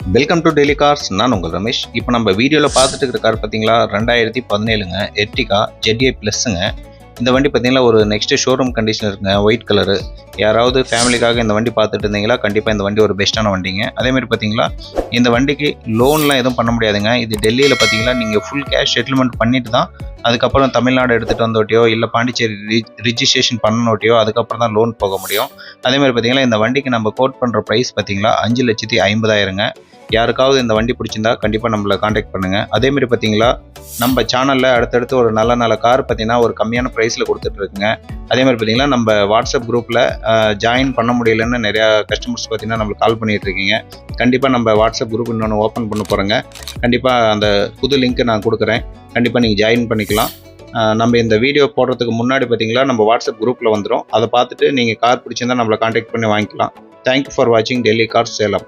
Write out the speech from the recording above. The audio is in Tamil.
Welcome to daily cars. நான் உங்கள் ரமேஷ். இப்போ நம்ம வீடியோவில் பார்த்துட்டு இருக்கிற கார் பார்த்தீங்களா 2017ங்க எர்டிகா ZA ப்ளஸ்ஸுங்க. இந்த வண்டி பார்த்தீங்கன்னா ஒரு நெக்ஸ்ட் ஷோரூம் கண்டிஷன் இருக்குங்க, ஒயிட் கலரு. யாராவது ஃபேமிலிக்காக இந்த வண்டி பார்த்துட்டு இருந்தீங்களா கண்டிப்பாக இந்த வண்டி ஒரு பெஸ்ட்டான வண்டிங்க. அதேமாதிரி பார்த்தீங்களா இந்த வண்டிக்கு லோன்லாம் எதுவும் பண்ண முடியாதுங்க. இது டெல்லியில் பார்த்தீங்கன்னா நீங்கள் ஃபுல் கேஷ் செட்டில்மெண்ட் பண்ணிட்டு தான் அதுக்கப்புறம் தமிழ்நாடு எடுத்துகிட்டு வந்தோட்டியோ இல்லை பாண்டிச்சேரி ரிஜிஸ்ட்ரேஷன் பண்ணனோட்டியோ அதுக்கப்புறம் தான் லோன் போக முடியும். அதேமாதிரி பார்த்தீங்கன்னா இந்த வண்டிக்கு நம்ம கோட் பண்ணுற ப்ரைஸ் பார்த்தீங்களா 5,50,000ங்க. யாருக்காவது இந்த வண்டி பிடிச்சிருந்தா கண்டிப்பாக நம்மளை காண்டாக்ட் பண்ணுங்கள். அதேமாதிரி பார்த்தீங்களா நம்ம சேனலில் அடுத்தடுத்து ஒரு நல்ல கார் பார்த்தீங்கன்னா ஒரு கம்மியான ப்ரைஸில் கொடுத்துட்ருக்குங்க. அதேமாதிரி பார்த்தீங்கன்னா நம்ம வாட்ஸ்அப் குரூப்பில் ஜாயின் பண்ண முடியலன்னு நிறையா கஸ்டமர்ஸ் பார்த்தீங்கன்னா நம்மளுக்கு கால் பண்ணிகிட்டு இருக்கீங்க. கண்டிப்பாக நம்ம வாட்ஸ்அப் குரூப் இன்னொன்று ஓப்பன் பண்ண போகிறோங்க. கண்டிப்பாக அந்த புது லிங்க்கு நான் கொடுக்குறேன். கண்டிப்பாக நீங்கள் ஜாயின் பண்ணிக்கலாம். நம்ம இந்த வீடியோ போடுறதுக்கு முன்னாடி பார்த்தீங்களா நம்ம வாட்ஸ்அப் குரூப்பில் வந்துடும். அதை பார்த்துட்டு நீங்கள் கார் பிடிச்சிருந்தா நம்மளை காண்டாக்ட் பண்ணி வாங்கிக்கலாம். தேங்க்யூ ஃபார் வாட்சிங் டெல்லி கார்ஸ் சேலம்.